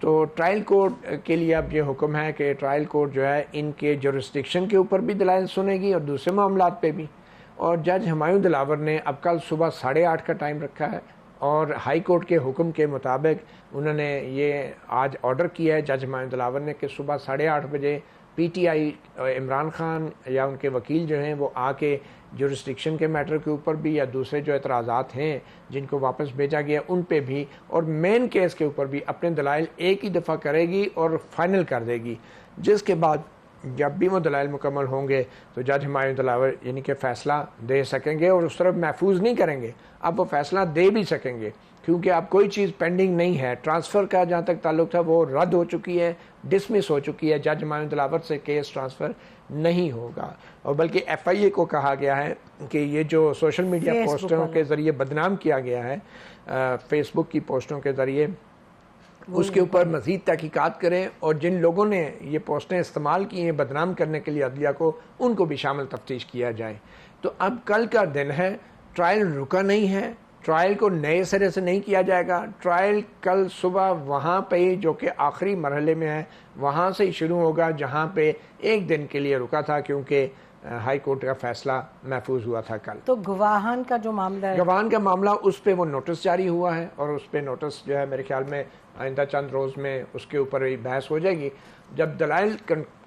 تو trial court کے لیے اب یہ حکم ہے کہ ٹرائل کورٹ جو ہے ان کے جورسڈکشن کے اوپر بھی دلائل سنے گی اور دوسرے معاملات پہ بھی. اور جج ہمایوں دلاور نے اب کل صبح 8:30 کا ٹائم رکھا ہے اور ہائی کورٹ کے حکم کے مطابق انہوں نے یہ آج آرڈر کیا ہے جج ہمایوں دلاور نے کہ صبح 8:30 بجے P T I Imran Khan یا ان کے وکیل جو ہیں وہ آ کے جورسڈکشن کے میٹر کے اوپر بھی یا دوسرے جو اعتراضات ہیں جن کو واپس بھیجا گیا ان پہ بھی اور مین کیس کے اوپر بھی اپنے دلائل ایک ہی دفعہ کرے گی اور فائنل کر دے گی، جس کے بعد جب بھی وہ دلائل مکمل ہوں گے تو جج ہمایوں دلاور یعنی کہ فیصلہ دے سکیں گے اور اس طرف محفوظ نہیں کریں گے، اب وہ فیصلہ دے بھی سکیں گے کیونکہ اب کوئی چیز پینڈنگ نہیں ہے. ٹرانسفر کا جہاں تک تعلق تھا وہ رد ہو چکی ہے، ڈسمس ہو چکی ہے، جج ہمایوں دلاور سے کیس ٹرانسفر نہیں ہوگا. اور بلکہ ایف آئی اے کو کہا گیا ہے کہ یہ جو سوشل میڈیا پوسٹوں کے ذریعے بدنام کیا گیا ہے، فیس بک کی پوسٹوں کے ذریعے، اس کے اوپر مزید تحقیقات کریں اور جن لوگوں نے یہ پوسٹیں استعمال کی ہیں بدنام کرنے کے لیے عدلیہ کو، ان کو بھی شامل تفتیش کیا جائے. تو اب کل کا دن ہے، ٹرائل رکا نہیں ہے، ٹرائل کو نئے سرے سے نہیں کیا جائے گا. ٹرائل کل صبح وہاں پہ جو کہ آخری مرحلے میں ہے وہاں سے ہی شروع ہوگا جہاں پہ ایک دن کے لیے رکا تھا کیونکہ ہائی کورٹ کا فیصلہ محفوظ ہوا تھا کل. تو گواہان کا جو معاملہ ہے، گواہان کا معاملہ اس پہ وہ نوٹس جاری ہوا ہے اور اس پہ نوٹس جو ہے میرے خیال میں آئندہ چند روز میں اس کے اوپر بحث ہو جائے گی. جب دلائل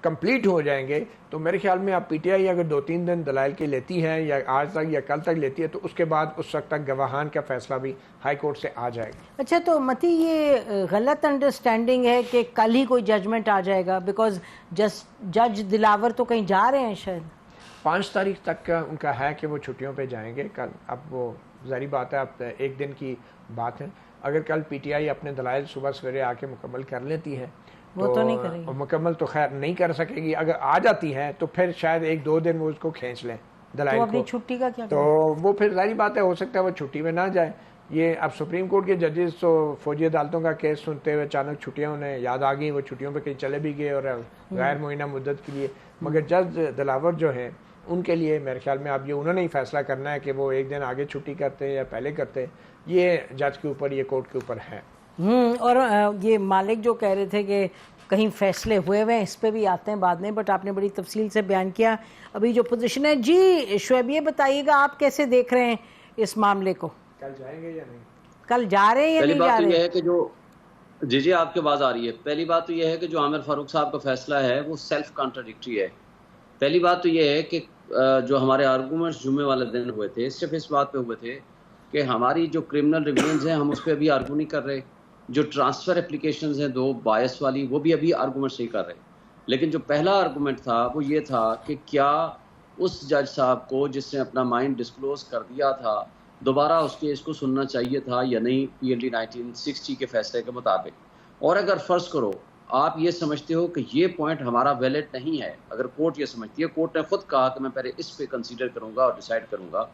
کمپلیٹ ہو جائیں گے تو میرے خیال میں اب پی ٹی آئی اگر 2-3 دن دلائل کی لیتی ہے یا آج تک یا کل تک لیتی ہے تو اس کے بعد اس وقت تک گواہان کا فیصلہ بھی ہائی کورٹ سے آ جائے گا. اچھا تو متی یہ غلط انڈرسٹینڈنگ ہے کہ کل ہی کوئی ججمنٹ آ جائے گا، بیکاز جج دلاور تو کہیں جا رہے ہیں شاید 5 تاریخ تک کا ان کا ہے کہ وہ چھٹیوں پہ جائیں گے کل. اب وہ ظاہری بات ہے، اب ایک دن کی بات ہے. اگر کل پی ٹی آئی اپنے دلائل صبح سویرے آ کے مکمل کر لیتی ہے وہ تو نہیں کرے گی، مکمل تو خیر نہیں کر سکے گی. اگر آ جاتی ہے تو پھر شاید 1-2 دن وہ اس کو کھینچ لیں دلائل تو کو، اپنی چھٹی کا کیا تو وہ پھر ظاہری بات ہے ہو سکتا ہے وہ چھٹی میں نہ جائے. یہ اب سپریم کورٹ کے ججز تو فوجی عدالتوں کا کیس سنتے ہوئے اچانک چھٹیاں انہیں یاد آ گئیں، وہ چھٹیوں پہ کہیں چلے بھی گئے اور غیر معینہ مدت کے لیے. مگر جج دلاور جو ہیں ان کے لیے میرے خیال میں اب یہ انہوں نے ہی فیصلہ کرنا ہے کہ وہ ایک دن آگے چھٹی کرتے ہیں یا پہلے کرتے ہیں. یہ جج کے اوپر، یہ کورٹ کے اوپر ہے. اور یہ مالک جو کہہ رہے تھے کہ کہیں فیصلے ہوئے ہوئے ہیں، اس پہ بھی آتے ہیں بعد میں، بٹ آپ نے بڑی تفصیل سے بیان کیا ابھی جو پوزیشن ہے. جی شعیب یہ بتائیے گا آپ کیسے دیکھ رہے ہیں اس معاملے کو؟ کل جائیں گے یا نہیں؟ کل جا رہے ہیں یا نہیں جا رہے؟ پہلی بات تو یہ ہے کہ جو جی آپ کی آواز آ رہی ہے. پہلی بات تو یہ ہے کہ جو عامر فاروق صاحب کا فیصلہ ہے وہ سیلف کانٹراڈکٹری ہے. پہلی بات تو یہ ہے کہ جو ہمارے آرگومنٹس جمعے والے دن ہوئے تھے صرف اس بات پہ ہوئے تھے کہ ہماری جو کرمنل ریویژنز ہیں ہم اس پہ ابھی آرگو نہیں کر رہے. جو ٹرانسفر اپلیکیشنز ہیں 2 بایس والی وہ بھی ابھی آرگومنٹس نہیں کر رہے. لیکن جو پہلا آرگومنٹ تھا وہ یہ تھا کہ کیا اس جج صاحب کو جس نے اپنا مائنڈ ڈسکلوز کر دیا تھا دوبارہ اس کیس کو سننا چاہیے تھا یا نہیں پی ایل ڈی 1960 کے فیصلے کے مطابق. اور اگر فرض کرو آپ یہ سمجھتے ہو کہ یہ پوائنٹ ہمارا ویلڈ نہیں ہے، اگر کورٹ یہ سمجھتی ہے، کورٹ نے خود کہا کہ میں پہلے اس پہ کنسیڈر کروں گا اور ڈیسائیڈ کروں گا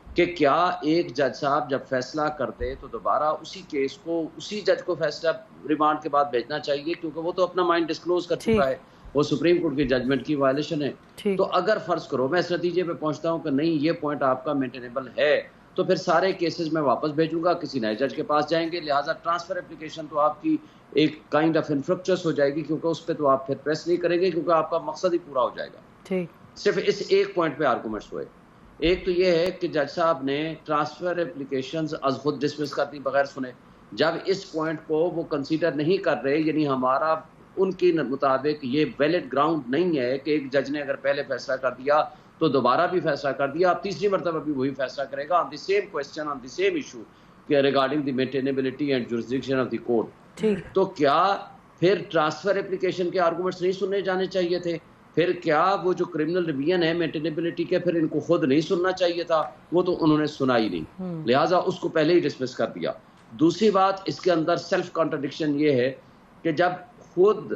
کہ کیا ایک جج صاحب جب فیصلہ کرتے تو دوبارہ اسی کیس کو اسی جج کو فیصلہ ریمانڈ کے بعد بھیجنا چاہیے، کیونکہ وہ تو اپنا مائنڈ ڈسکلوز کر چکا ہے، وہ سپریم کورٹ کی ججمنٹ کی وائلیشن ہے. تو اگر فرض کرو میں اس نتیجے پہ پہنچتا ہوں کہ نہیں یہ پوائنٹ آپ کا مینٹینیبل ہے تو پھر سارے کیسز میں واپس بھیجوں گا، کسی نئے جج کے پاس جائیں گے. لہٰذا ٹرانسفر اپلیکیشن تو آپ کی ایک کائنڈ آف انفرکچرس ہو جائے گی، کیونکہ اس پہ تو آپ پھر پریس نہیں کریں گے کیونکہ آپ کا مقصد ہی پورا ہو جائے گا. صرف اس ایک پوائنٹ پہ آرگومنٹس ہوئے. ایک تو یہ ہے کہ جج صاحب نے ٹرانسفر اپلیکیشنز از خود ڈسمس کر دی بغیر سنے. جب اس پوائنٹ کو وہ کنسیڈر نہیں کر رہے، یعنی ہمارا ان کے مطابق یہ ویلڈ گراؤنڈ نہیں ہے کہ ایک جج نے اگر پہلے فیصلہ کر دیا تو دوبارہ بھی فیصلہ کر دیا، آپ تیسری مرتبہ بھی وہی فیصلہ کرے گا on the same question on the same issue regarding the maintainability and jurisdiction of the court. تو کیا پھر ٹرانسفر اپلیکیشن کے آرگومنٹس نہیں سننے جانے چاہیے تھے؟ پھر کیا وہ جو کرمنل ریویژن ہے مینٹینیبلٹی کے پھر ان کو خود نہیں سننا چاہیے تھا؟ وہ تو انہوں نے سنا ہی نہیں، لہٰذا اس کو پہلے ہی ڈسمس کر دیا. دوسری بات اس کے اندر سیلف کانٹرڈکشن یہ ہے کہ جب خود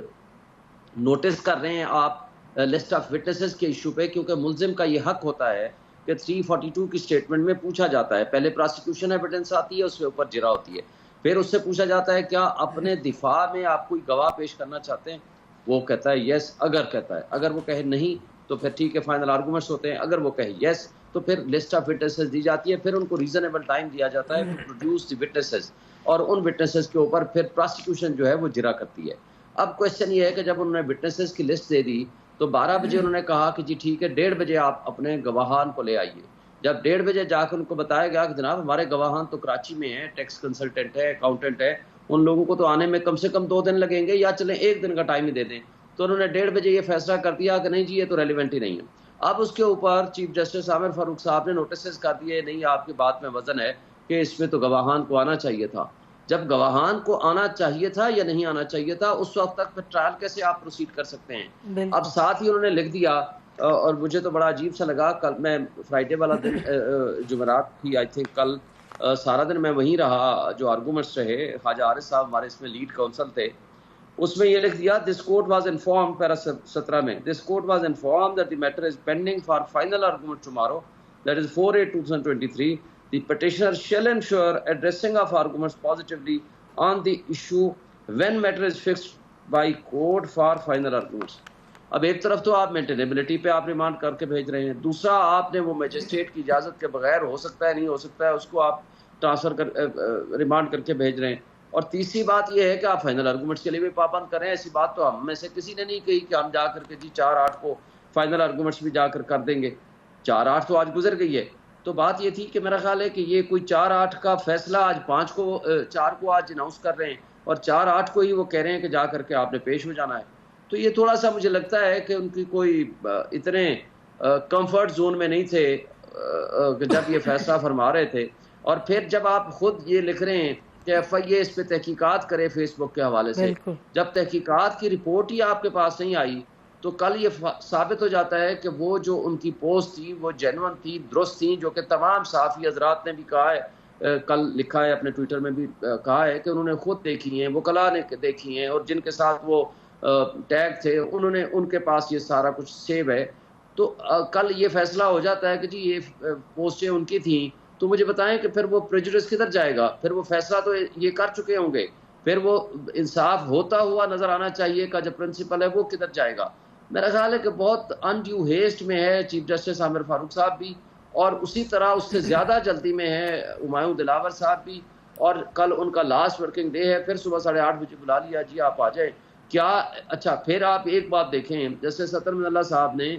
نوٹس کر رہے ہیں آپ لسٹ آف وٹنسز کے ایشو پہ، کیونکہ ملزم کا یہ حق ہوتا ہے کہ 342 کی سٹیٹمنٹ میں پوچھا جاتا ہے، پہلے پراسیکیوشن ایویڈنس آتی ہے، اس کے اوپر جرا ہوتی ہے، پھر اس سے پوچھا جاتا ہے کیا اپنے دفاع میں آپ کوئی گواہ پیش کرنا چاہتے ہیں؟ وہ کہتا ہے یس. اگر کہتا ہے، اگر وہ کہے نہیں تو پھر ٹھیک ہے فائنل آرگومنٹس ہوتے ہیں. اگر وہ کہے یس تو پھر لسٹ آف وٹنسز دی جاتی ہے, پھر ان کو ریزنیبل ٹائم دیا جاتا ہے ٹو پروڈیوس دی وٹنسز, اور ان وٹنسز کے اوپر پھر پراسیکیوشن جو ہے وہ جرا کرتی ہے. اب کوشچن یہ ہے کہ جب انہوں نے وٹنسز کی لسٹ دے دی تو 12 بجے انہوں نے کہا کہ جی ٹھیک ہے 1:30 بجے آپ اپنے گواہان کو لے آئیے. جب 1:30 بجے جا کے ان کو بتایا گیا کہ جناب ہمارے گواہان تو کراچی میں ہیں, ٹیکس کنسلٹنٹ ہے, اکاؤنٹنٹ ہے, ان لوگوں کو تو آنے میں کم سے کم 2 دن لگیں گے, یا چلیں 1 دن کا ٹائم ہی دے دیں, تو انہوں نے 1:30 بجے یہ فیصلہ کر دیا کہ نہیں جی یہ تو ریلیونٹ ہی نہیں ہے. اب اس کے اوپر چیف جسٹس عامر فاروق صاحب نے نوٹسز کر دیے, نہیں آپ کی بات میں وزن ہے کہ اس میں تو گواہان کو آنا چاہیے تھا. جب گواہان کو آنا چاہیے تھا یا نہیں آنا چاہیے تھا, اس وقت تک پھر ٹرائل کیسے آپ پروسیڈ کر سکتے ہیں؟ اب ساتھ ہی انہوں نے لکھ دیا, اور مجھے تو بڑا عجیب سا لگا, کل میں فرائیڈے والا دن جمعرات تھی آئی تھنک, کل سارا دن میں وہیں رہا, جو آرگومنٹس رہے خواجہ عارض صاحب ہمارے اس میں لیڈ کونسل تھے, اس میں یہ لکھ دیا دس کورٹ واز انفارمڈ, پیرا 17 میں, this court was informed that the matter is pending for final argument tomorrow, that is 4/8/2023. The petitioner shall ensure addressing of arguments positively on the issue when matter is fixed by court for final arguments. اب ایک طرف تو آپ maintainability پہ آپ remand کر کے بھیج رہے ہیں, دوسرا آپ نے وہ میجسٹریٹ کی اجازت کے بغیر ہو سکتا ہے نہیں ہو سکتا ہے اس کو آپ ٹرانسفر کر ریمانڈ کر کے بھیج رہے ہیں, اور تیسری بات یہ ہے کہ آپ فائنل آرگومنٹس کے لیے بھی پابند کریں. ایسی بات تو ہم میں سے کسی نے نہیں کہی کہ ہم جا کر کے جی 4/8 کو فائنل آرگومنٹس بھی جا کر دیں گے. 4/8 تو آج گزر گئی ہے. تو بات یہ تھی کہ میرا خیال ہے کہ یہ کوئی 4/8 کا فیصلہ آج 4 کو آج اناؤنس کر رہے ہیں, اور 4/8 کو ہی وہ کہہ رہے ہیں کہ جا کر کے آپ نے پیش ہو جانا ہے. تو یہ تھوڑا سا مجھے لگتا ہے کہ ان کی کوئی اتنے کمفرٹ زون میں نہیں تھے جب یہ فیصلہ فرما رہے تھے. اور پھر جب آپ خود یہ لکھ رہے ہیں کہ FIA اس پہ تحقیقات کرے فیس بک کے حوالے سے, جب تحقیقات کی رپورٹ ہی آپ کے پاس نہیں آئی تو کل یہ ثابت ہو جاتا ہے کہ وہ جو ان کی پوسٹ تھی وہ جینون تھی, درست تھی, جو کہ تمام صحافی حضرات نے بھی کہا ہے, کل لکھا ہے اپنے ٹویٹر میں بھی کہا ہے کہ انہوں نے خود دیکھی ہیں, وکلاء نے دیکھی ہیں, اور جن کے ساتھ وہ ٹیگ تھے انہوں نے, ان کے پاس یہ سارا کچھ سیو ہے. تو کل یہ فیصلہ ہو جاتا ہے کہ جی یہ پوسٹیں ان کی تھیں, تو مجھے بتائیں کہ پھر وہ پریجوڈس کدھر جائے گا؟ پھر وہ فیصلہ تو یہ کر چکے ہوں گے, پھر وہ انصاف ہوتا ہوا نظر آنا چاہیے کا جو پرنسپل ہے وہ کدھر جائے گا؟ میرا خیال ہے کہ بہت انڈیو ہیسٹ میں ہے چیف جسٹس عامر فاروق صاحب بھی, اور اسی طرح اس سے زیادہ جلدی میں ہے ہمایوں دلاور صاحب بھی, اور کل ان کا لاسٹ ورکنگ ڈے ہے, پھر صبح 8:30 بجے بلا لیا جی آپ آ جائیں. کیا اچھا پھر آپ ایک بات دیکھیں, جسٹس اطہر من اللہ صاحب نے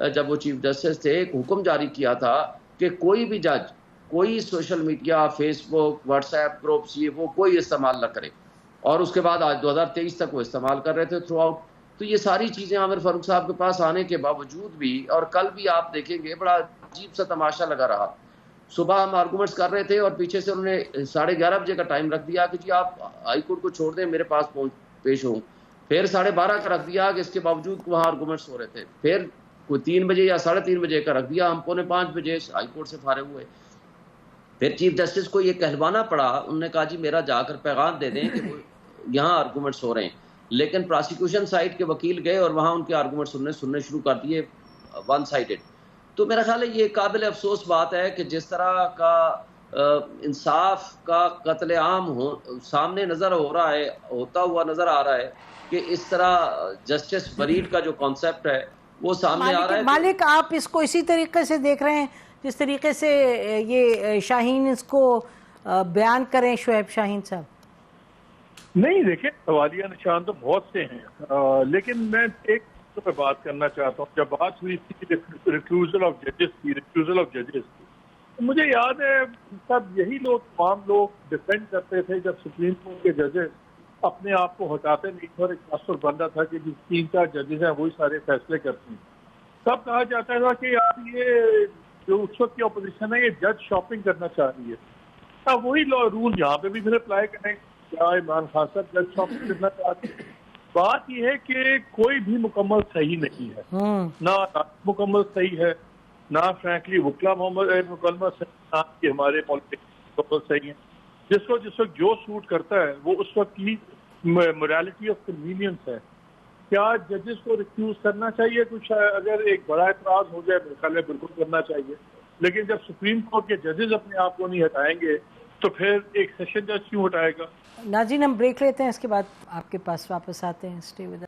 جب وہ چیف جسٹس تھے ایک حکم جاری کیا تھا کہ کوئی بھی جج کوئی سوشل میڈیا, فیس بک, واٹس ایپ گروپس یہ وہ کوئی استعمال نہ کرے, اور اس کے بعد آج 2023 تک وہ استعمال کر رہے تھے تھرو آؤٹ. تو یہ ساری چیزیں عامر فاروق صاحب کے پاس آنے کے باوجود بھی, اور کل بھی آپ دیکھیں گے بڑا عجیب سا تماشا لگا رہا. صبح ہم آرگومنٹس کر رہے تھے اور پیچھے سے انہوں نے 11:30 بجے کا ٹائم رکھ دیا کہ جی آپ ہائی کورٹ کو چھوڑ دیں, میرے پاس پیش ہوں. پھر 12:30 کا رکھ دیا کہ اس کے باوجود وہاں آرگومنٹس ہو رہے تھے. پھر کوئی 3 بجے یا 3:30 بجے کا رکھ دیا, ہم 4:45 بجے ہائی کورٹ سے فارغ ہوئے. پھر چیف جسٹس کو یہ کہلوانا پڑا, انہوں نے کہا جی میرا جا کر پیغام دے دیں کہ یہاں آرگومنٹس ہو رہے ہیں. لیکن پراسیکیوشن سائڈ کے وکیل گئے اور وہاں ان کے آرگومنٹ سننے شروع کر دیے ون سائیڈڈ. تو میرا خیال ہے یہ قابل افسوس بات ہے کہ جس طرح کا انصاف کا قتل عام سامنے نظر ہو رہا ہے, ہوتا ہوا نظر آ رہا ہے, کہ اس طرح جسٹس فریڈ کا جو کانسیپٹ ہے وہ سامنے آ رہا ہے. مالک آپ اس کو اسی طریقے سے دیکھ رہے ہیں جس طریقے سے یہ شاہین اس کو بیان کریں, شعیب شاہین صاحب؟ نہیں دیکھیں, حوالیہ نشان تو بہت سے ہیں, لیکن میں ایک پہ بات کرنا چاہتا ہوں. جب بات ہوئی تھی ریفیوزل آف ججز کی, مجھے یاد ہے سب یہی لوگ, تمام لوگ ڈیفینڈ کرتے تھے جب سپریم کورٹ کے ججز اپنے آپ کو ہٹاتے نہیں تھے اور ایک تصور بن رہا تھا کہ جو 3-4 ججز ہیں وہی سارے فیصلے کرتے ہیں. تب کہا جاتا تھا کہ آپ یہ جو اس وقت کی اپوزیشن ہے یہ جج شاپنگ کرنا چاہ رہی ہے. اب وہی رول یہاں پہ بھی پھر اپلائی کریں, کیا عمران خان صاحب جج شاپنگ کرنا چاہتے ہیں؟ بات یہ ہے کہ کوئی بھی مکمل صحیح نہیں ہے, نہ مکمل صحیح ہے, نہ فرینکلی وکلا مکمل صحیح, نہ کہ ہمارے پالیٹکس مکمل صحیح ہیں. جس کو جس وقت جو سوٹ کرتا ہے وہ اس وقت کی موریلٹی آف کنوینئنس ہے. کیا ججز کو ریفیوز کرنا چاہیے؟ کچھ اگر ایک بڑا اعتراض ہو جائے میرے خیال میں بالکل کرنا چاہیے, لیکن جب سپریم کورٹ کے ججز اپنے آپ کو نہیں ہٹائیں گے تو پھر ایک سیشن جج کیوں ہٹائے گا؟ ناظرین ہم بریک لیتے ہیں, اس کے بعد آپ کے پاس واپس آتے ہیں. اسٹے ود اس.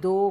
2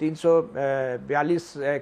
342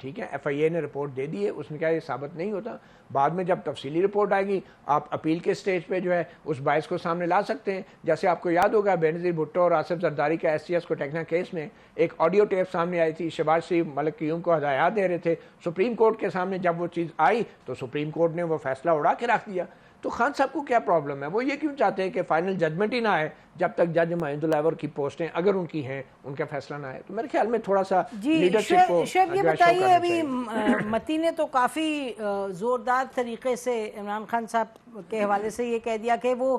ٹھیک ہے, FIA نے رپورٹ دے دی ہے, اس میں کیا یہ ثابت نہیں ہوتا. بعد میں جب تفصیلی رپورٹ آئے گی آپ اپیل کے سٹیج پہ جو ہے اس باعث کو سامنے لا سکتے ہیں. جیسے آپ کو یاد ہوگا بینظیر بھٹو اور آصف زرداری کا SCS کو ٹیکنا کیس میں ایک آڈیو ٹیپ سامنے آئی تھی, شہباز شریف ملک قیوم کو ہدایات دے رہے تھے. سپریم کورٹ کے سامنے جب وہ چیز آئی تو سپریم کورٹ نے وہ فیصلہ اڑا کے رکھ دیا. تو خان صاحب کو کیا پرابلم ہے, وہ یہ کیوں چاہتے ہیں کہ فائنل ججمنٹ ہی نہ آئے جب تک جج مہند الاور کی پوسٹیں اگر ان کی ہیں ان کا فیصلہ نہ آئے. تو میرے خیال میں تھوڑا سا لیڈرشپ کو شعیب یہ بتائیے, ابھی متی نے تو کافی زوردار طریقے سے عمران خان صاحب کے حوالے سے یہ کہہ دیا کہ وہ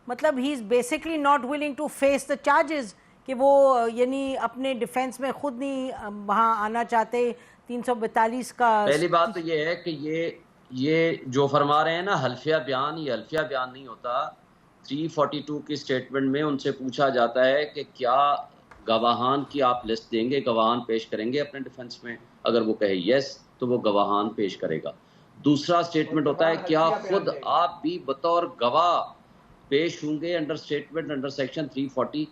مطلب ہی is basically not willing to face the charges, کہ وہ یعنی اپنے ڈیفینس میں خود نہیں وہاں آنا چاہتے. 342 کا پہلی بات تو یہ ہے کہ یہ جو فرما رہے ہیں نا حلفیہ بیان, یہ حلفیہ بیان نہیں ہوتا. 342 کی سٹیٹمنٹ میں ان سے پوچھا جاتا ہے کہ کیا گواہان کی آپ لسٹ دیں گے, گواہان پیش کریں گے اپنے ڈیفنس میں. اگر وہ کہے یس تو وہ گواہان پیش کرے گا. دوسرا سٹیٹمنٹ ہوتا ہے کیا خود آپ بھی بطور گواہ پیش ہوں گے انڈر سٹیٹمنٹ انڈر سیکشن 340.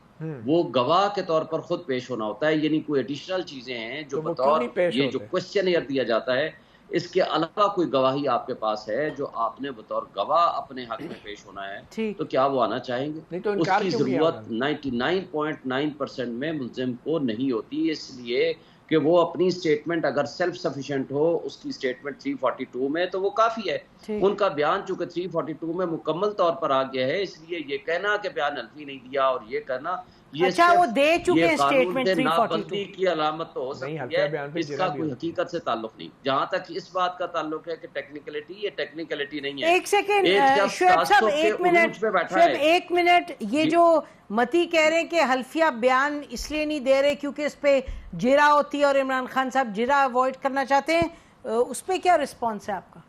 وہ گواہ کے طور پر خود پیش ہونا ہوتا ہے, یعنی کوئی ایڈیشنل چیزیں ہیں جو بطور یہ جو کوسچن دیا جاتا ہے اس کے علاوہ کوئی گواہی آپ کے پاس ہے جو آپ نے بطور گواہ اپنے حق میں پیش ہونا ہے, تو کیا وہ آنا چاہیں گے؟ اس کی ضرورت 99.9% میں ملزم کو نہیں ہوتی, اس لیے کہ وہ اپنی سٹیٹمنٹ اگر سیلف سفیشینٹ ہو اس کی سٹیٹمنٹ 342 میں تو وہ کافی ہے. ان کا بیان چونکہ 342 میں مکمل طور پر آ گیا ہے, اس لیے یہ کہنا کہ بیان حلفی نہیں دیا اور یہ کہنا اچھا وہ دے چکے ہیں سٹیٹمنٹ 342 نابندی کی علامت تو ہو سکتی ہے, اس کا کوئی حقیقت سے تعلق نہیں. جہاں تک اس بات کا تعلق ہے کہ ٹیکنیکلٹی, یہ ٹیکنیکلٹی نہیں ہے. ایک سیکنڈ شعیب صاحب, ایک منٹ, یہ جو متی کہہ رہے ہیں کہ حلفیہ بیان اس لیے نہیں دے رہے کیونکہ اس پہ جرا ہوتی ہے اور عمران خان صاحب جرا اوائڈ کرنا چاہتے ہیں, اس پہ کیا رسپانس ہے آپ کا؟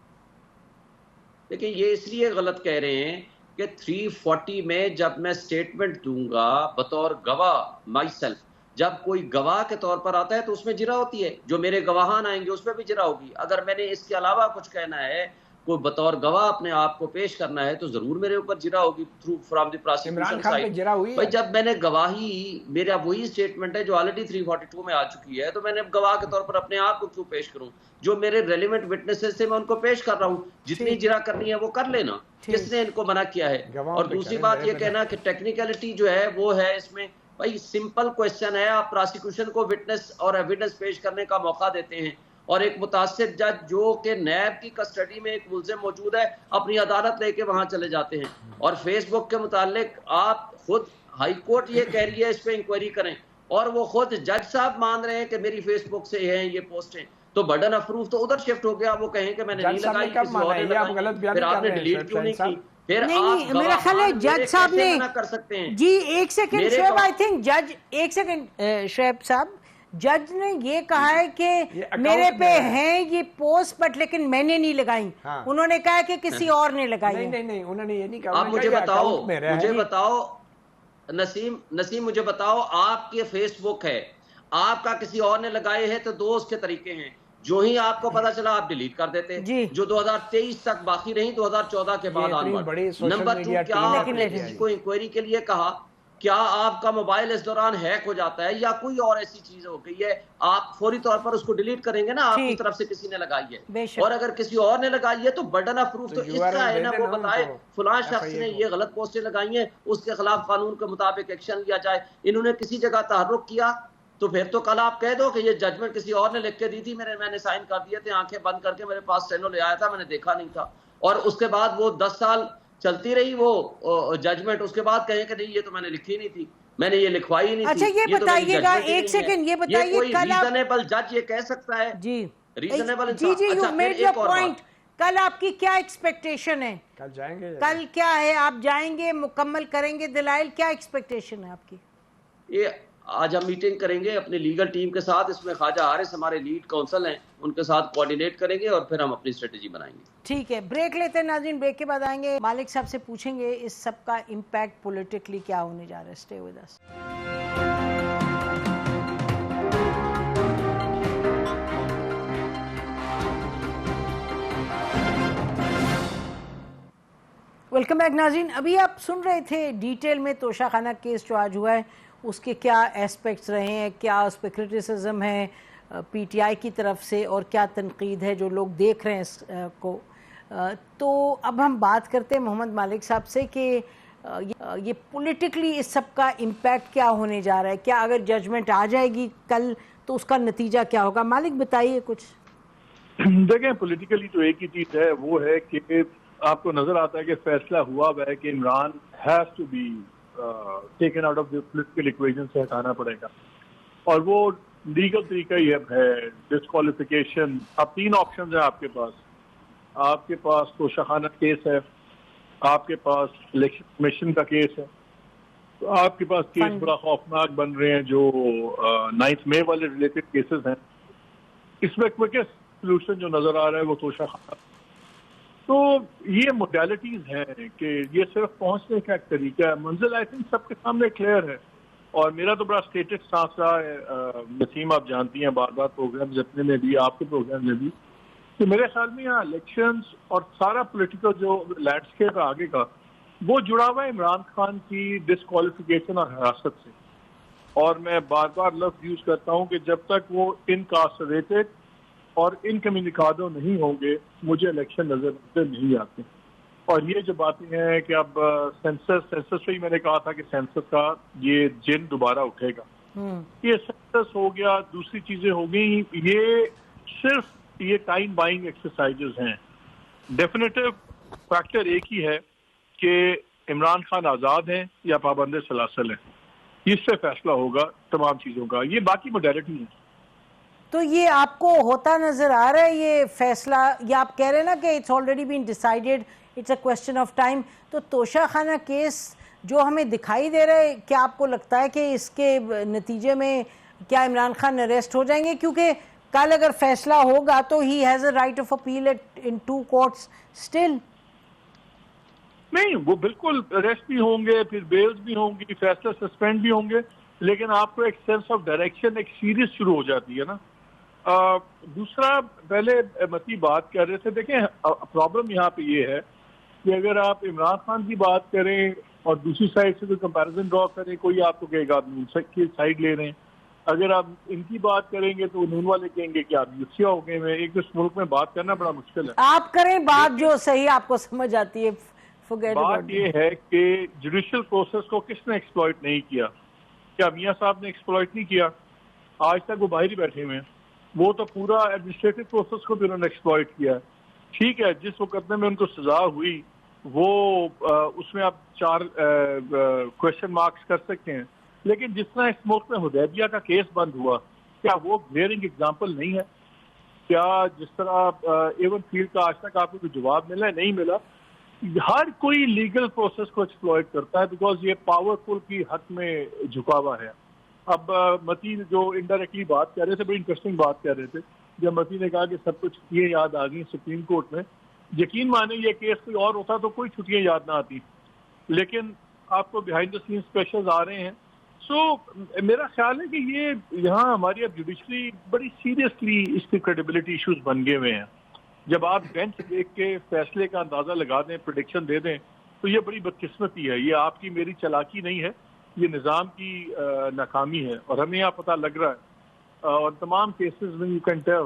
دیکھیں یہ اس لیے غلط کہہ رہے ہیں کہ 340 میں جب میں سٹیٹمنٹ دوں گا بطور گواہ مائی سیلف, جب کوئی گواہ کے طور پر آتا ہے تو اس میں جرا ہوتی ہے, جو میرے گواہان آئیں گے اس میں بھی جرا ہوگی. اگر میں نے اس کے علاوہ کچھ کہنا ہے, کوئی بطور گواہ اپنے آپ کو پیش کرنا ہے, تو ضرور میرے اوپر جرا ہوگی through from the prosecution side. بھائی جب میں نے گواہی, میرا وہی سٹیٹمنٹ ہے جو آلریڈی 342 میں آ چکی ہے, تو میں نے گواہ کے طور پر اپنے آپ کو کیوں پیش کروں؟ جو میرے ریلیونٹ وٹنسز سے میں ان کو پیش کر رہا ہوں, جتنی جرا کرنی ہے وہ کر لینا, کس نے ان کو منع کیا ہے؟ اور دوسری بات یہ کہنا کہ ٹیکنیکلٹی جو ہے وہ ہے اس میں, بھائی سمپل کوشچن ہے, آپ پراسیکیوشن کو وٹنس اور ایویڈنس پیش کرنے کا موقع دیتے ہیں, اور ایک متعصب جج جو کہ نیب کی کسٹڈی میں ایک ملزم موجود ہے اپنی عدالت لے کے وہاں چلے جاتے ہیں. اور فیس بک کے متعلق آپ خود ہائی کورٹ یہ کہہ رہی ہے اس پہ انکوائری کریں, اور وہ خود جج صاحب مان رہے ہیں کہ میری فیس بک سے ہیں یہ پوسٹیں, تو برڈن آف پروف تو ادھر شفٹ ہو گیا. وہ کہیں کہ میں نے نہیں لگائی, کسی اور نے لگائی, پھر آپ نے ڈیلیٹ کیوں نہیں کی؟ پھر نہیں, میرا خیال ہے جج صاحب نے کر سکتے ہیں. جی ایک سیکنڈ شعیب, آئی تھنک جج, ایک سیکنڈ شعیب صاحب, جج نے یہ کہا ہے کہ میرے پہ ہیں یہ پوسٹ بٹ لیکن میں نے نہیں لگائی, انہوں نے کہا کہ کسی اور نے لگائی. نہیں انہوں نے یہ نہیں کہا. آپ مجھے بتاؤ نسیم مجھے بتاؤ, آپ کے فیس بک ہے, آپ کا کسی اور نے لگائے ہیں تو دو اس کے طریقے ہیں. جو ہی آپ کو پتا چلا آپ ڈیلیٹ کر دیتے, جو 2023 تک باقی رہی 2014 کے بعد آنورڈ. نمبر 2, کیا آپ نے کسی کو انکوائری کے لیے کہا؟ کیا آپ کا موبائل اس دوران ہیک ہو جاتا ہے یا کوئی اور ایسی چیز ہو گئی ہے, آپ فوری طور پر اس کو ڈیلیٹ کریں گے نا, آپ کی طرف سے کسی نے لگائی ہے, اور اگر کسی اور نے لگائی ہے تو برڈن آف پروف تو اس کا ہے نا, وہ بتائے فلاں شخص نے یہ غلط پوسٹیں لگائی ہیں, اس کے خلاف قانون کے مطابق ایکشن لیا جائے. انہوں نے کسی جگہ تحرک کیا تو پھر تو کل آپ کہہ دو کہ یہ ججمنٹ کسی اور نے لکھ کے دی تھی, میں نے سائن کر دیے تھے, آنکھیں بند کر کے میرے پاس سٹینو لے آیا تھا, میں نے دیکھا نہیں تھا, اور اس کے بعد وہ 10 سال چلتی رہی وہ ججمنٹ, اس کے بعد کہیں کہ نہیں یہ تو میں نے لکھی نہیں تھی, میں نے یہ لکھوائی نہیں تھی. اچھا یہ بتائیے گا, ایک سیکنڈ یہ بتائیے, کل ریزنیبل جج یہ کہہ سکتا ہے؟ جی ریزنیبل, جی یو میڈ یور پوائنٹ. کل آپ کی کیا ایکسپیکٹیشن ہے؟ کل جائیں گے, کل کیا ہے, آپ جائیں گے, مکمل کریں گے دلائل, کیا ایکسپیکٹیشن ہے آپ کی؟ یہ آج ہم میٹنگ کریں گے اپنی لیگل ٹیم کے ساتھ, اس میں خواجہ حارث ہمارے لیڈ کونسل ہیں, ان کے ساتھ کوارڈینیٹ کریں گے اور پھر ہم اپنی اسٹریٹجی بنائیں گے. ٹھیک ہے, بریک لیتے ہیں ناظرین, بریک کے بعد آئیں گے, مالک صاحب سے پوچھیں گے اس سب کا امپیکٹ پولیٹیکلی کیا ہونے جا رہا ہے. Stay with us. Welcome back ناظرین. ابھی آپ سن رہے تھے ڈیٹیل میں توشہ خانہ کیس جو آج ہوا ہے اس کے کیا ایسپیکٹس رہے ہیں, کیا اس پہ کرٹیسزم ہے, پی ٹی آئی کی طرف سے اور کیا تنقید ہے جو لوگ دیکھ رہے ہیں اس کو. تو اب ہم بات کرتے ہیں محمد مالک صاحب سے کہ یہ پولیٹیکلی اس سب کا امپیکٹ کیا ہونے جا رہا ہے. کیا اگر ججمنٹ آ جائے گی کل تو اس کا نتیجہ کیا ہوگا؟ مالک بتائیے کچھ. دیکھیں پولیٹیکلی تو ایک ہی چیز ہے، وہ ہے کہ آپ کو نظر آتا ہے کہ فیصلہ ہوا ہے کہ Imran has to be taken out of the political equation سے ہٹانا پڑے گا، اور وہ لیگل طریقہ ہی ہے ڈسکوالیفیکیشن. اب 3 آپشنز ہیں آپ کے پاس. آپ کے پاس توشہ خانہ کیس ہے، آپ کے پاس الیکشن کمیشن کا کیس ہے، تو آپ کے پاس کیس بڑا خوفناک بن رہے ہیں جو 9 مئی والے ریلیٹڈ کیسز ہیں. اس میں کوئکسٹ سلوشن جو نظر آ رہا ہے وہ توشہ خانہ. تو یہ موڈیلٹیز ہیں کہ یہ صرف پہنچنے کا ایک طریقہ ہے. منزل آئی تھنک سب کے سامنے کلیئر ہے، اور میرا تو بڑا اسٹیٹڈ سانس رہا ہے. نسیم آپ جانتی ہیں بار بار پروگرام جتنے میں بھی، آپ کے پروگرام میں بھی، کہ میرے خیال میں یہاں الیکشنز اور سارا پولیٹیکل جو لینڈسکیپ ہے آگے کا وہ جڑا ہوا ہے عمران خان کی ڈسکوالیفیکیشن اور حراست سے. اور میں بار بار لفظ یوز کرتا ہوں کہ جب تک وہ انکارسریٹڈ اور انکمیونیکادو نہیں ہوں گے مجھے الیکشن نظر نہیں آتے. اور یہ جو باتیں ہیں کہ اب سینسس سے ہی میں نے کہا تھا کہ سینسس کا یہ جن دوبارہ اٹھے گا. یہ سینسس ہو گیا، دوسری چیزیں ہو گئی، یہ صرف یہ ٹائم بائنگ ایکسرسائزز ہیں. ڈیفینیٹو فیکٹر ایک ہی ہے کہ عمران خان آزاد ہیں یا پابند سلاسل ہیں. اس سے فیصلہ ہوگا تمام چیزوں کا. یہ باقی موڈیلٹی ہے. تو یہ آپ کو ہوتا نظر آ رہا ہے یہ فیصلہ، یا آپ کہہ رہے ہیں نا کہ it's already been decided, it's a question of time. تو توشہ خانہ کیس جو ہمیں دکھائی دے رہا ہے، کیا آپ کو لگتا ہے کہ اس کے نتیجے میں کیا عمران خان اریسٹ ہو جائیں گے؟ کیونکہ کل اگر فیصلہ ہوگا تو he has a right of appeal in 2 courts still. نہیں، وہ بالکل اریسٹ بھی ہوں گے، پھر بیلز بھی ہوں گی، فیصلہ سسپینڈ بھی ہوں گے، لیکن آپ کو ایک سینس آف ڈائریکشن، ایک سیریز شروع ہو جاتی ہے نا. دوسرا، پہلے متی بات کر رہے تھے، دیکھیں پرابلم یہاں پہ یہ ہے کہ اگر آپ عمران خان کی بات کریں اور دوسری سائڈ سے کوئی کمپیریزن ڈرا کریں، کوئی آپ کو کہے گا آپ نون کی سائڈ لے رہے ہیں. اگر آپ ان کی بات کریں گے تو نون والے کہیں گے کہ آپ یوسیا ہو گئے ہیں. ایک اس ملک میں بات کرنا بڑا مشکل ہے. آپ کریں بات جو صحیح آپ کو سمجھ آتی ہے. بات یہ ہے کہ جوڈیشل پروسیس کو کس نے ایکسپلائٹ نہیں کیا؟ کیا میاں صاحب نے ایکسپلائٹ نہیں کیا؟ آج تک وہ باہر ہی بیٹھے ہوئے ہیں. وہ تو پورا ایڈمنسٹریٹو پروسیس کو بھی انہوں نے ایکسپلائٹ کیا ہے. ٹھیک ہے، جس مقدمے میں ان کو سزا ہوئی وہ اس میں آپ 4 کویشچن مارکس کر سکتے ہیں، لیکن جس طرح اس ملک میں حدیبیہ کا کیس بند ہوا، کیا وہ گلیئرنگ ایگزامپل نہیں ہے؟ کیا جس طرح ایون فیلڈ کا آج تک آپ کو کوئی جواب ملا ہے؟ نہیں ملا. ہر کوئی لیگل پروسیس کو ایکسپلائٹ کرتا ہے بیکاز یہ پاورفل کی حق میں جھکا ہوا ہے. اب متی جو انڈائریکٹلی بات کر رہے تھے، بڑی انٹرسٹنگ بات کر رہے تھے، جب متی نے کہا کہ سب کچھ چھٹیاں یاد آ گئی سپریم کورٹ میں. یقین مانے یہ کیس کوئی اور ہوتا تو کوئی چھٹیاں یاد نہ آتی، لیکن آپ کو بیہائنڈ دا سین اسپیشلز آ رہے ہیں. سو میرا خیال ہے کہ یہ یہاں ہماری اب جوڈیشری بڑی سیریسلی اس کی کریڈیبلٹی ایشوز بن گئے ہوئے ہیں. جب آپ بینچ دیکھ کے فیصلے کا اندازہ لگا دیں، پریڈکشن دے دیں، تو یہ بڑی بدقسمتی ہے. یہ آپ کی میری چالاکی نہیں ہے، یہ نظام کی ناکامی ہے، اور ہمیں یہاں پتہ لگ رہا ہے اور تمام کیسز میں you can tell.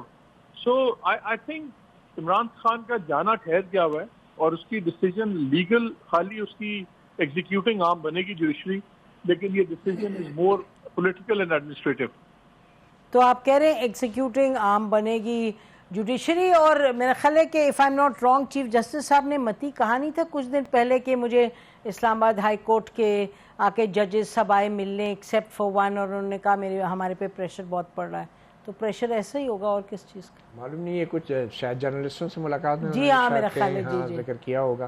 So I think Imran Khan کا جانا ٹھہر گیا ہوا ہے، اور اس کی ڈیسیجن لیگل، خالی اس کی ایگزیکیوٹنگ آرم بنے گی جوڈیشری، لیکن یہ decision is more political and administrative. تو آپ کہہ رہے ہیں ایگزیکیوٹنگ آرم بنے گی جوڈیشری. اور میرا خیال ہے کہ if I am not wrong, chief justice صاحب نے متی کہا نہیں تھا کچھ دن پہلے کہ مجھے اسلام آباد ہائی کورٹ کے آ کے ججز سب آئے ملنے ایکسیپٹ فار ون، اور انہوں نے کہا ہمارے پہ پریشر بہت پڑ رہا ہے. تو پریشر ایسا ہی ہوگا اور کس چیز کا معلوم نہیں. یہ کچھ شاید جرنلسٹوں سے ملاقات میں جی ہاں میرا خیال ہے جی ذکر کیا ہوگا.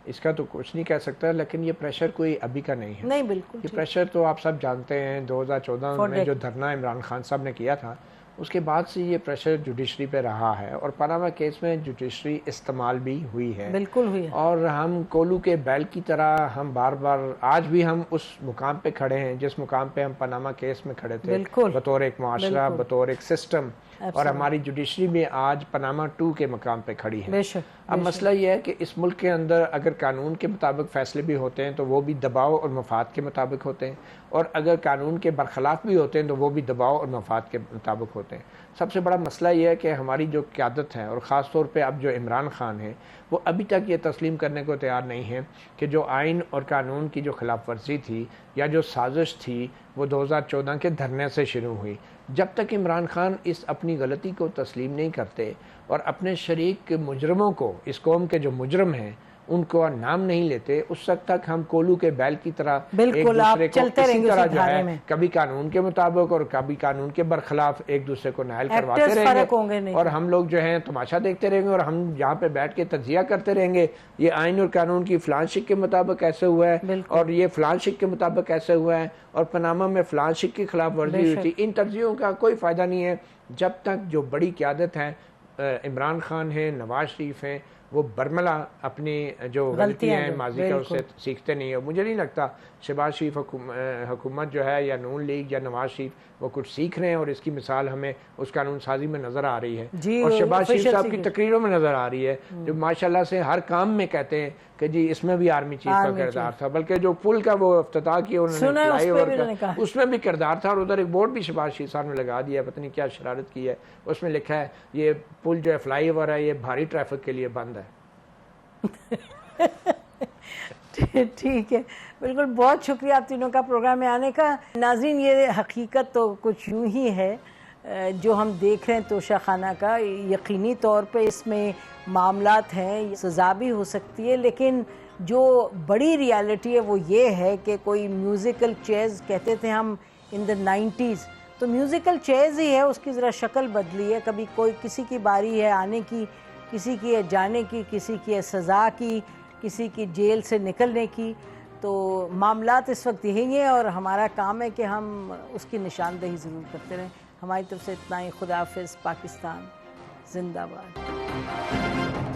اس کا تو کچھ نہیں کہہ سکتا، لیکن یہ پریشر کوئی ابھی کا نہیں ہے. نہیں بالکل. یہ پریشر تو آپ سب جانتے ہیں 2014 میں جو دھرنا عمران خان صاحب نے کیا تھا، اس کے بعد سے یہ پریشر جوڈیشری پہ رہا ہے، اور پاناما کیس میں جوڈیشری استعمال بھی ہوئی ہے. بالکل ہوئی ہے. اور ہم کولو کے بیل کی طرح ہم بار بار آج بھی ہم اس مقام پہ کھڑے ہیں جس مقام پہ ہم پاناما کیس میں کھڑے تھے، بطور ایک معاشرہ، بطور ایک سسٹم. اور ہماری جوڈیشری بھی آج پاناما 2 کے مقام پہ کھڑی ہے. اب مسئلہ یہ ہے کہ اس ملک کے اندر اگر قانون کے مطابق فیصلے بھی ہوتے ہیں تو وہ بھی دباؤ اور مفاد کے مطابق ہوتے ہیں، اور اگر قانون کے برخلاف بھی ہوتے ہیں تو وہ بھی دباؤ اور مفاد کے مطابق ہوتے ہیں. ہوتے ہیں. سب سے بڑا مسئلہ یہ ہے کہ ہماری جو قیادت ہے، اور خاص طور پہ اب جو عمران خان ہے، وہ ابھی تک یہ تسلیم کرنے کو تیار نہیں ہے کہ جو آئین اور قانون کی جو خلاف ورزی تھی یا جو سازش تھی وہ 2014 کے دھرنے سے شروع ہوئی. جب تک عمران خان اس اپنی غلطی کو تسلیم نہیں کرتے اور اپنے شریک مجرموں کو، اس قوم کے جو مجرم ہیں ان کو نام نہیں لیتے، اس وقت تک ہم کولو کے بیل کی طرح ایک دوسرے کو اسی طرح جو ہے کبھی قانون کے مطابق اور کبھی قانون کے برخلاف ایک دوسرے کو نائل کرواتے رہیں گے، اور ہم لوگ جو ہیں تماشا دیکھتے رہیں گے، اور ہم یہاں پہ بیٹھ کے تجزیہ کرتے رہیں گے یہ آئین اور قانون کی فلان شک کے مطابق ایسے ہوا ہے اور یہ فلان شک کے مطابق ایسے ہوا ہے اور پاناما میں فلان شک کی خلاف ورزی ہوئی تھی. ان تجزیوں کا کوئی فائدہ نہیں ہے جب تک جو بڑی قیادت ہے، عمران خان ہیں، نواز شریف ہیں، وہ برملا اپنی جو غلطی ہیں ماضی کا اسے سیکھتے نہیں ہیں. مجھے نہیں لگتا شہباز شریف حکومت جو ہے یا نون لیگ یا نواز شریف وہ کچھ سیکھ رہے ہیں، اور اس کی مثال ہمیں اس قانون سازی میں نظر آ رہی ہے اور شہباز شریف صاحب کی تقریروں میں نظر آ رہی ہے جو ماشاءاللہ سے ہر کام میں کہتے ہیں کہ جی اس میں بھی آرمی چیف کا کردار تھا، بلکہ جو پل کا وہ افتتاح کیا انہوں نے فلائی اوور کا اس میں بھی کردار تھا، اور ادھر ایک بورڈ بھی شہباز شریف صاحب نے لگا دیا، پتہ نہیں کیا شرارت کی ہے، اس میں لکھا ہے یہ پل جو ہے فلائی اوور ہے یہ بھاری ٹریفک کے لیے بند ہے. ٹھیک ہے، بالکل. بہت شکریہ آپ تینوں کا پروگرام میں آنے کا. ناظرین، یہ حقیقت تو کچھ یوں ہی ہے جو ہم دیکھ رہے ہیں توشہ خانہ کا. یقینی طور پہ اس میں معاملات ہیں، سزا بھی ہو سکتی ہے، لیکن جو بڑی ریالٹی ہے وہ یہ ہے کہ کوئی میوزیکل چیئرز کہتے تھے ہم ان دا 90s، تو میوزیکل چیئرز ہی ہے، اس کی ذرا شکل بدلی ہے. کبھی کوئی کسی کی باری ہے آنے کی، کسی کی ہے جانے کی، کسی کی ہے سزا کی، کسی کی جیل سے نکلنے کی. تو معاملات اس وقت یہی ہیں اور ہمارا کام ہے کہ ہم اس کی نشاندہی ضرور کرتے رہیں. ہماری طرف سے اتنا ہی. خدا حافظ. پاکستان زندہ باد.